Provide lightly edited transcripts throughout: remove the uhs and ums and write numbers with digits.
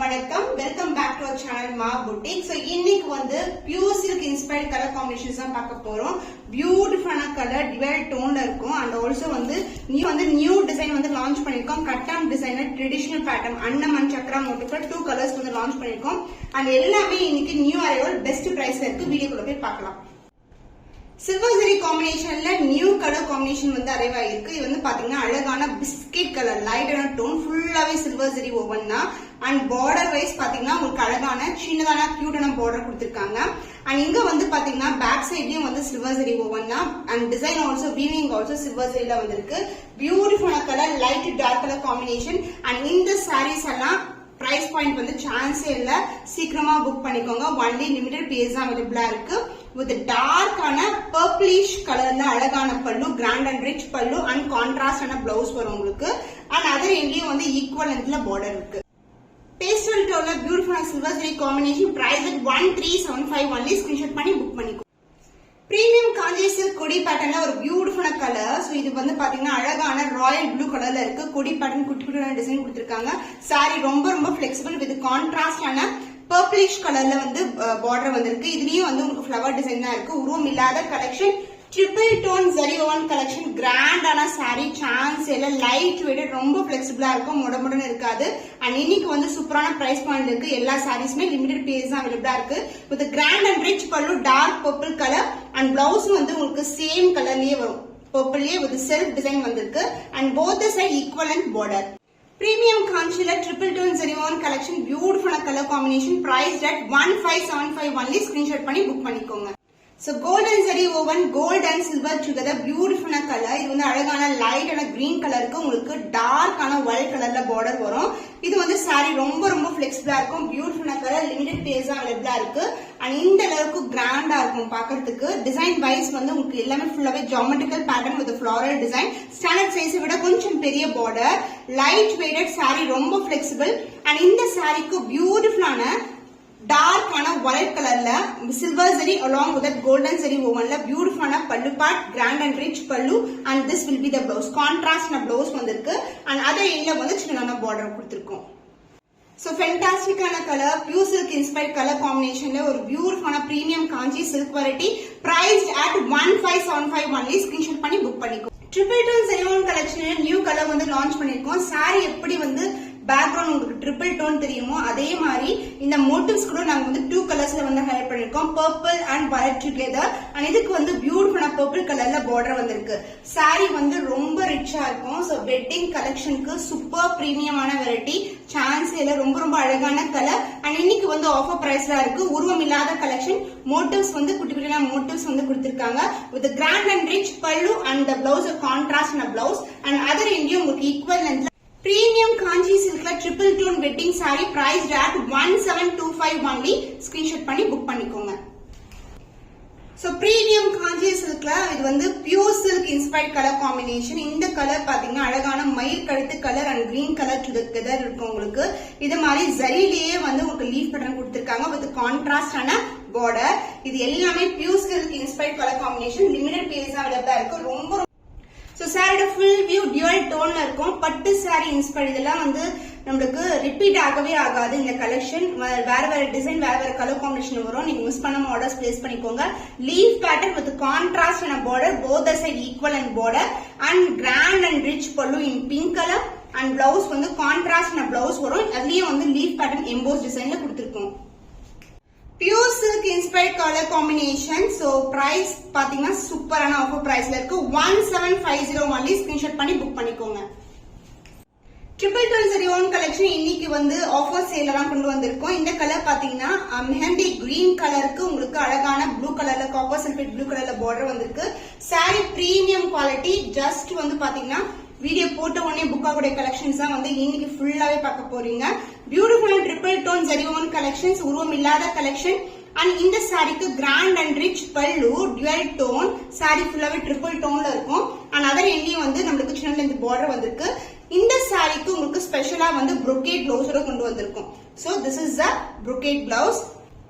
வணக்கம் welcome back to our channel Maa boutique. So இன்னைக்கு வந்து pure silk inspired colour combinations தான் பார்க்க போறோம். பியூட்டிஃபுல்லான கலர் டிவைட் டோன்ல இருக்கும். அண்ட் ஆல்சோ வந்து நியூ டிசைன் வந்து லான்ச் பண்ணிருக்கோம். கட்டான் டிசைனர் ட்ரெடிஷனல் பேட்டர்ன் அன்னமன் சக்கரா மோட்டிவ்ல 2 கலர்ஸ் வந்து லான்ச் பண்ணிருக்கோம். அண்ட் எல்லாமே இன்னைக்கு நியூ அரைவல் பெஸ்ட் பிரைஸ்ல இருக்கு. வீடியோக்குள்ள போய் பார்க்கலாம். சில்வர் ஜெரி காம்பினேஷன்ல நியூ கலர் காம்பினேஷன் வந்து அரைவ் ஆயிருக்கு. இது வந்து பாத்தீங்கன்னா அழகான பிஸ்கெட் கலர் லைட்டான டோன், ஃபுல்லாவே சில்வர் ஜெரி ஓவன் தான். அண்ட் பார்டர் வைஸ் பாத்தீங்கன்னா உங்களுக்கு அழகான சின்னதான கியூட்டான பார்டர் கொடுத்திருக்காங்க. அண்ட் இங்க வந்து பாத்தீங்கன்னா பேக் சைட்லயும் வந்து சில்வர் ஜெரி ஓவன் தான். And design also weaving also silver ஜெரில வந்திருக்கு. பியூட்டிஃபுல்லான colour light dark colour combination. And இந்த சாரீஸ் எல்லாம் பிரைஸ் பாயிண்ட் வந்து சான்ஸே இல்ல, சீக்கிரமா புக் பண்ணிக்கோங்க. ஒன்லி லிமிடெட் பீஸ் தான் அவைலபிளா இருக்கு. வித் டார்க்கான பர்பிளிஷ் கலர்ல அழகான பல்லு, கிராண்ட் அண்ட் ரிச் பல்லு அண்ட் கான்ட்ராஸ்டான பிளவுஸ் வரும் உங்களுக்கு. அண்ட் அதர் எங்கேயும் வந்து ஈக்குவல் லென்த்ல பார்டர் இருக்கு. பேஸ்டல் டோன்ல பியூட்டிஃபுல்லான silver zari combination. Price 1375 only. Screenshot பண்ணி புக் பண்ணிக்கோ. பிரீமியம் காஞ்சி சில்க் கொடி பேட்டர்ன்ல ஒரு பியூட்டிஃபுல்லான கலர். சோ இது வந்து பாத்தீங்கன்னா அழகான ராயல் ப்ளூ கலர்ல இருக்கு. கொடி பேட்டர்ன் குட்டி குட்டியான டிசைன் கொடுத்திருக்காங்க. சாரி ரொம்ப பிளெக்சிபிள் வித் கான்ட்ராஸ்டான பர்பிளிஷ் கலர்ல வந்து பார்டர் வந்திருக்கு. இதுலயும் வந்து உங்களுக்கு ஃபிளவர் டிசைன் தான் இருக்கு. உருவம் இல்லாத collection. Triple tone zari woven collection. கிராண்டான சாரி சான்ஸ் எல்லாம் லைட் வெயிட், ரொம்ப பிளெக்சிபிளா இருக்கும், முடமுடன்னு இருக்காது. அண்ட் இன்னைக்கு வந்து சூப்பரான பிரைஸ் பாயிண்ட் இருக்கு. எல்லா சாரீஸ்மே லிமிடெட் பீஸ் தான் அவைலபிளா இருக்கு. வித் கிராண்ட் அண்ட் ரிச் பல்லு, dark purple colour. And blouse வந்து உங்களுக்கு சேம் கலர்லயே வரும், பர்பிள்லயே வித் செல்ஃப் டிசைன் வந்திருக்கு. And both side equal and border. Premium காஞ்சில triple tone zari woven collection. பியூட்டிஃபுல்லான colour combination. Price 1575 only. Screenshot பண்ணி புக் பண்ணிக்கோங்க. So golden zari woven, gold and silver together, beautiful color. இது வந்து அழகான லைட் ஆன green கலருக்கு உங்களுக்கு டார்க் ஆன ஒயிட் கலர்ல பார்டர் வரும். இது வந்து சாரி ரொம்ப ஃபிளெக்சிபிளா இருக்கும். பியூட்டிஃபுல் கலர், லிமிடெட் பேஸ் தான் அவைலபிளா இருக்கு. அண்ட் இந்த அளவுக்கு கிராண்டா இருக்கும் பாக்கிறதுக்கு. டிசைன் வைஸ் வந்து உங்களுக்கு எல்லாமே ஃபுல்லாவே geometrical pattern with floral design. Standard சைஸை விட கொஞ்சம் பெரிய பார்டர். லைட் வெயிட்டட் சாரி, ரொம்ப பிளெக்சிபிள். அண்ட் இந்த சாரிக்கு பியூட்டிஃபுல்லான டார்க் ஆன ஒயிட் கலர்ல silver zari along with that golden zari wovenல பியூட்டிஃபுல்லான pallu part, grand and rich பல்லு. And this will be the blouse. கான்ட்ராஸ்ட்ன blouse வந்திருக்கு. அண்ட் அதே எண்ட்ல வந்து சின்னதான பார்டர் கொடுத்திருக்கோம். சோ ஃபென்டாஸ்டிக்கான colour, pure silk inspired colour காம்பினேஷன்ல ஒரு பியூட்டிஃபுல்லான premium Kanchi silk variety. Priced at 1575 only. Screenshot பண்ணி புக் பண்ணிக்கோ. ட்ரிபிள் டோன் ஜரி ஓவன் கலெக்ஷன்ல நியூ கலர் வந்து லான்ச் பண்ணிருக்கோம். சாரி எப்படி வந்து பேக்ரவுண்ட் உங்களுக்கு ட்ரிபிள் டோன் தெரியுமோ அதே மாதிரி இந்த மோட்டிவ்ஸ் கூட நாங்க வந்து 2 கலர்ஸ்ல வந்து ஹைலைட் பண்ணிருக்கோம். Purple and violet together. And இதுக்கு வந்து பியூட்டிஃபுல்லான பர்பிள் கலர்ல பார்டர் வந்திருக்கு. சாரி வந்து ரொம்ப ரிச்சா இருக்கும். சோ வெட்டிங் கலெக்ஷனுக்கு சூப்பர் பிரீமியமான வெரைட்டி. சான்ஸ் இல்ல, ரொம்ப அழகான கலர். அண்ட் இன்னைக்கு வந்து ஆஃபர் பிரைஸ்ல இருக்கு. உருவம் இல்லாத கலெக்ஷன். மோட்டிவ்ஸ் வந்து குட்டி குட்டியான மோட்டிவ்ஸ் வந்து கொடுத்திருக்காங்க. வித் கிராண்ட் அண்ட் ரிச் பல்லு and the blouse contrast blouse. And other எங்கேயும் உங்களுக்கு ஈக்குவல் லென்த்ல பிரீமியம் காஞ்சி சில்க்ல triple tone wedding sari. Price at 1725 only. Screenshot பண்ணி புக் பண்ணிக்கோங்க. சோ பிரீமியம் காஞ்சி சில்க்ல இது வந்து pure silk inspired colour combination. இந்த கலர் பாத்தீங்கன்னா அழகான மயில் கழுத்து colour and green colour together இருக்கும் உங்களுக்கு. இது மாதிரி ஜரிலேயே வந்து உங்களுக்கு லீஃப் பேட்டர்ன் கொடுத்திருக்காங்க வித் கான்ட்ராஸ்டான பார்டர். இது எல்லாமே pure silk inspired colour combination. Limited piece அவைலபிளா இருக்கு. ரொம்ப சோ சாரியோட ஃபுல் வியூ டியூவல் டோன்ல இருக்கும். பட்டு சாரி இன்ஸ்பயர்ட். இதெல்லாம் வந்து நம்மளுக்கு ரிப்பீட் ஆகவே ஆகாது. இந்த கலெக்ஷன் வேற டிசைன், வேற கலர் காம்பினேஷன் வரும். நீங்க மிஸ் பண்ணாம ஆர்டர்ஸ் பிளேஸ் பண்ணிக்கோங்க. லீஃப் பேட்டர்ன் வித் கான்ட்ராஸ்ட் ஆன border, both side equal and border. And grand and rich pallu in pink colour. And blouse வந்து கான்ட்ராஸ்ட் ஆன பிளவுஸ் வரும். அதுலயே வந்து லீஃப் பேட்டர்ன் எம்போஸ் டிசைன்ல கொடுத்திருக்கோம். Pure silk inspired colour combination. So price பாத்தீங்கன்னா சூப்பரான ஆஃபர் பிரைஸ்ல இருக்கு. 1750 ஒன்லி. ஸ்கிரீன்ஷாட் பண்ணி புக் பண்ணிக்கோங்க. Triple tone zari woven collection இன்னைக்கு வந்து ஆஃபர் சேல் தான் கொண்டு வந்திருக்கோம். இந்த கலர் பாத்தீங்கன்னா மெஹந்தி கிரீன் கலருக்கு உங்களுக்கு அழகான ப்ளூ கலர்ல, காப்பர் சல்ஃபேட் ப்ளூ கலர்ல பார்டர் வந்திருக்கு. Sorry premium quality. ஜஸ்ட் வந்து பாத்தீங்கன்னா வீடியோ போட்ட உடனே புக் ஆகக்கூடிய கலெக்ஷன்ஸ் தான் வந்து இன்னைக்கு ஃபுல்லாவே பார்க்க போறீங்க. Beautiful triple tone zari woven collections, உருவம் இல்லாத கலெக்ஷன். அண்ட் இந்த சாரிக்கு கிராண்ட் அண்ட் ரிச் பல்லு, டியூவல் டோன். சாரி ஃபுல்லாவே ட்ரிபிள் டோன்ல இருக்கும். அண்ட் அதர் எங்கேயும் வந்து நம்மளுக்கு சின்ன லென்த் பார்டர் வந்திருக்கு. இந்த சாரிக்கு உங்களுக்கு ஸ்பெஷலா வந்து brocade blouse கொண்டு வந்திருக்கும். So this is the brocade blouse.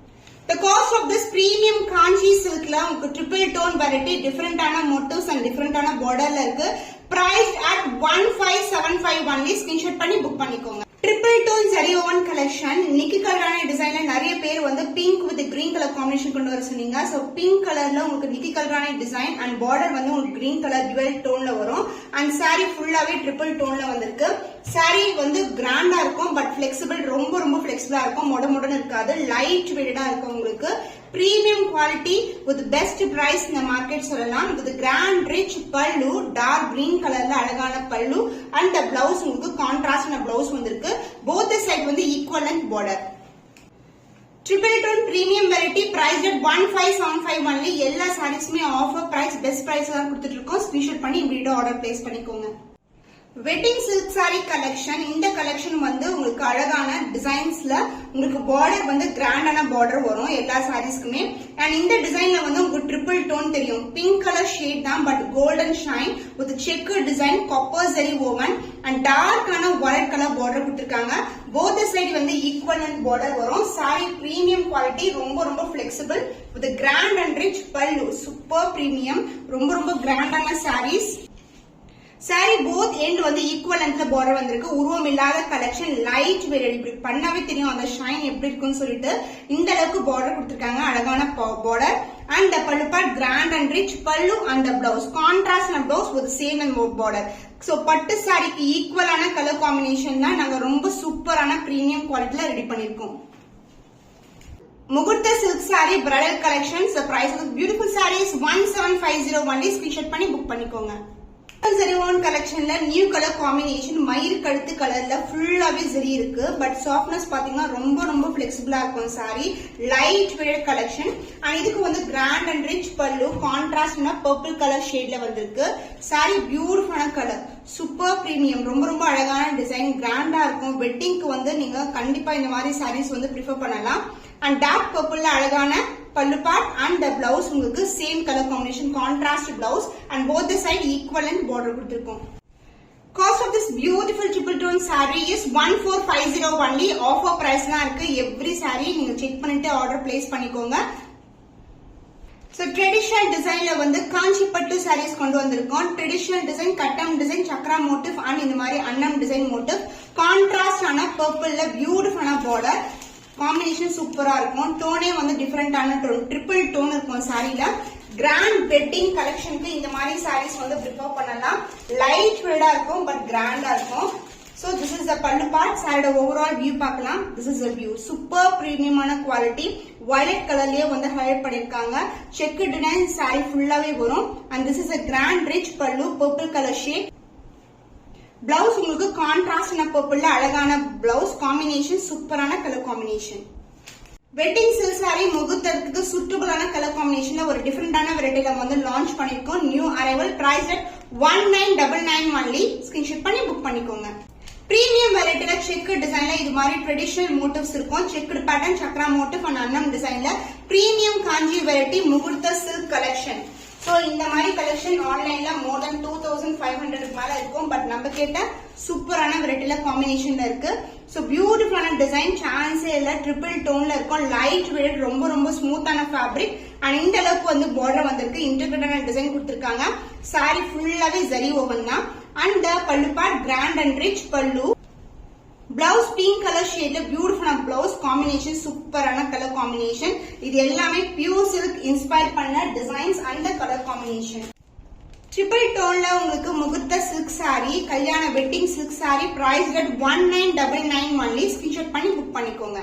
The cost of this premium kanchi silk la உங்களுக்கு triple tone variety, different ஆன motifs and different ஆன borderல இருக்கு. Priced at 1575 only. Screenshot பண்ணி book பண்ணிக்கோங்க. Triple tone zari woven collection collection நிக்கி கலரான டிசைன்ல நிறைய பேர் வந்து pink with green colour combination கொண்டு வர சொன்னீங்க. சோ பிங்க் கலர்ல உங்களுக்கு நிக்கி கலரான டிசைன் அண்ட் பார்டர் வந்து உங்களுக்கு கிரீன் கலர் டுவெல் டோன்ல வரும். அண்ட் சாரி ஃபுல்லாவே ட்ரிபிள் டோன்ல வந்திருக்கு. சாரி வந்து கிராண்டா இருக்கும் பட் பிளெக்சிபிள், ரொம்ப ரொம்ப பிளெக்சிபிளா இருக்கும், மொடன்னு இருக்காது, லைட் வெயிட்டா இருக்கும். உங்களுக்கு premium quality with best price இந்த மார்க்கெட் சொல்லலாம். வித் கிராண்ட் ரிச் பல்லு, டார்க் கிரீன் கலர்ல அழகான பல்லு அண்ட் பிளவுஸ் உங்களுக்கு கான்ட்ராஸ்ட் பிளவுஸ் வந்திருக்கு. போத் சைடு வந்து equal length border. Triple tone premium variety price at 1575 only. எல்லா சாரீஸ்மே ஆஃபர் பிரைஸ், பெஸ்ட் பிரைஸ் தான் கொடுத்துட்டு இருக்கோம். ஸ்கிரீன்ஷாட் பண்ணி வீடியோ ஆர்டர் பிளேஸ் பண்ணிக்கோங்க. Wedding silk sari collection. இந்த கலெக்ஷன் வந்து உங்களுக்கு அழகான டிசைன்ஸ்ல உங்களுக்கு பார்டர் வந்து கிராண்டான பார்டர் வரும் எல்லா சாரீஸ்க்குமே. அண்ட் இந்த டிசைன்ல வந்து உங்களுக்கு ட்ரிபிள் டோன் தெரியும், பிங்க் கலர் ஷேட் தான் but golden shine with check design, copper zari woven and டார்க்கான ஒயிட் கலர் பார்டர் கொடுத்திருக்காங்க. போத் சைடு வந்து ஈக்குவல் அண்ட் பார்டர் வரும். சாரி பிரீமியம் குவாலிட்டி, ரொம்ப ரொம்ப flexible with grand and rich pallu, super premium, ரொம்ப ரொம்ப கிராண்டான சாரீஸ். சாரி போத் எண்ட் வந்து ஈக்குவல் லென்த்ல பார்டர் வந்திருக்கு. உருவம் இல்லாத கலெக்ஷன், லைட் வெயிட், இப்படி பண்ணாவே தெரியும் அந்த ஷைன் எப்படி இருக்குன்னு சொல்லிட்டு இந்த அளவுக்கு பார்டர் கொடுத்திருக்காங்க. அழகான border and pallu part grand and rich பல்லு and blouse contrast blouse with same and border. So பட்டு சாரிக்கு ஈக்குவலான கலர் காம்பினேஷன் தான் நாங்க ரொம்ப சூப்பரான பிரீமியம் குவாலிட்டில ரெடி பண்ணிருக்கோம். முகூர்த்த silk sari bridal collections. Price beautiful saris 1750 only. Screenshot பண்ணி புக் பண்ணிக்கோங்க. ஜெரிவான் கலெக்ஷன்ல நியூ கலர் காம்பினேஷன், மயிர் கழுத்து கலர்ல ஃபுல்லாவே ஜெரி இருக்கு. பட் சாஃப்ட்னஸ் பாத்தீங்கன்னா ரொம்ப ரொம்ப பிளெக்சிபிளா இருக்கும். Sorry light weight collection and இதுக்கு வந்து கிராண்ட் அண்ட் ரிச் பல்லு, கான்ட்ராஸ்ட்னா பர்பிள் கலர் ஷேட்ல வந்திருக்கு. சாரி பியூட்டிஃபுல்லான கலர், சூப்பர் பிரீமியம், ரொம்ப ரொம்ப அழகான டிசைன், கிராண்டா இருக்கும். வெட்டிங்க்கு வந்து நீங்க கண்டிப்பா இந்த மாதிரி சாரீஸ் வந்து ப்ரிஃபர் பண்ணலாம். அண்ட் டார்க் பர்பிள்ல அழகான பல்லு பார்ட் அண்ட் பிளவுஸ் உங்களுக்கு same colour combination, contrast blouse and both the side equivalent border கொடுத்திருக்கோம். Cost of this beautiful triple tone saree is 1450 only. Offer price தான் இருக்கு. எவ்ரி saree நீங்க செக் பண்ணிட்டு order place பண்ணிக்கோங்க. So traditional designல வந்து காஞ்சி பட்டு sarees கொண்டு வந்திருக்கோம். Traditional design, கட்டம் டிசைன், சக்ரா மோட்டிவ் அண்ட் இந்த மாதிரி அன்னம் டிசைன் மோட்டிவ், கான்ட்ராஸ்ட் ஆன பர்பிள்ல பியூட்டிஃபுல்லான பார்டர் காம்பினேஷன் சூப்பரா இருக்கும். டோனே வந்து டிஃபரெண்டான டோன், ட்ரிபிள் டோன் இருக்கும் சாரில. கிராண்ட் வெட்டிங் கலெக்ஷனுக்கு இந்த மாதிரி சாரீஸ் வந்து ப்ரிஃபர் பண்ணலாம். லைட் வெயிட்டா இருக்கும் பட் கிராண்டா இருக்கும். So this is the pallu part. சாரியோட ஓவரால் வியூ பார்க்கலாம். This is the view, super பிரீமியமான குவாலிட்டி. வயலட் கலர்லயே வந்து ஹைலைட் பண்ணிருக்காங்க. செக் டிசைன் சாரி ஃபுல்லாவே வரும். And this is a grand rich pallu, purple colour shade. Blouse உங்களுக்கு கான்ட்ராஸ்ட் பர்பிள்ல அழகான பிளவுஸ் காம்பினேஷன், சூப்பரான colour combination. Wedding silk sari முகூர்த்தத்துக்கு சூட்டபிளான கலர் காம்பினேஷன்ல ஒரு டிஃபரெண்டான வெரைட்டில வந்து லான்ச் பண்ணிருக்கோம். New arrival. Price at 1999 only. Screenshot பண்ணி புக் பண்ணிக்கோங்க. பிரீமியம் வெரைட்டில செக் டிசைன்ல இது மாதிரி ட்ரெடிஷனல் மோட்டிவ்ஸ் இருக்கும். செக்குடு பேட்டர்ன், சக்ரா மோட்டிவ் அண்ட் அன்னம் டிசைன்ல பிரீமியம் காஞ்சி வெரைட்டி முகூர்த்த சில்க் கலெக்ஷன். சோ இந்த மாதிரி கலெக்ஷன் ஆன்லைன்ல மோர் தென் 2500 மேல இருக்கும். பட் நம்ம கேட்ட சூப்பரான வெரைட்டில காம்பினேஷன்ல இருக்கு. சோ பியூட்டிஃபுல்லான டிசைன், சான்ஸே இல்ல, ட்ரிபிள் டோன்ல இருக்கும், லைட் வெயிட், ரொம்ப ரொம்ப ஸ்மூத்தான ஃபேப்ரிக் அண்ட் இந்த அளவுக்கு வந்து பார்டர் வந்திருக்கு. இன்டர்கிரேட்டடான டிசைன் கொடுத்திருக்காங்க. சாரி ஃபுல்லாவே ஜரி ஓவன் தான். And pallu part grand and rich pallu. Blouse pink colour ஷேட்ல பியூட்டிஃபுல்லான பிளவுஸ் காம்பினேஷன், சூப்பரான கலர் காம்பினேஷன். இது எல்லாமே பியூர் சில்க் இன்ஸ்பயர் பண்ண designs and colour combination. Triple டோன்ல உங்களுக்கு முகூர்த்த சில்க் சாரி, கல்யாண wedding silk sari. Price at 1999 only. Screenshot பண்ணி புக் பண்ணிக்கோங்க.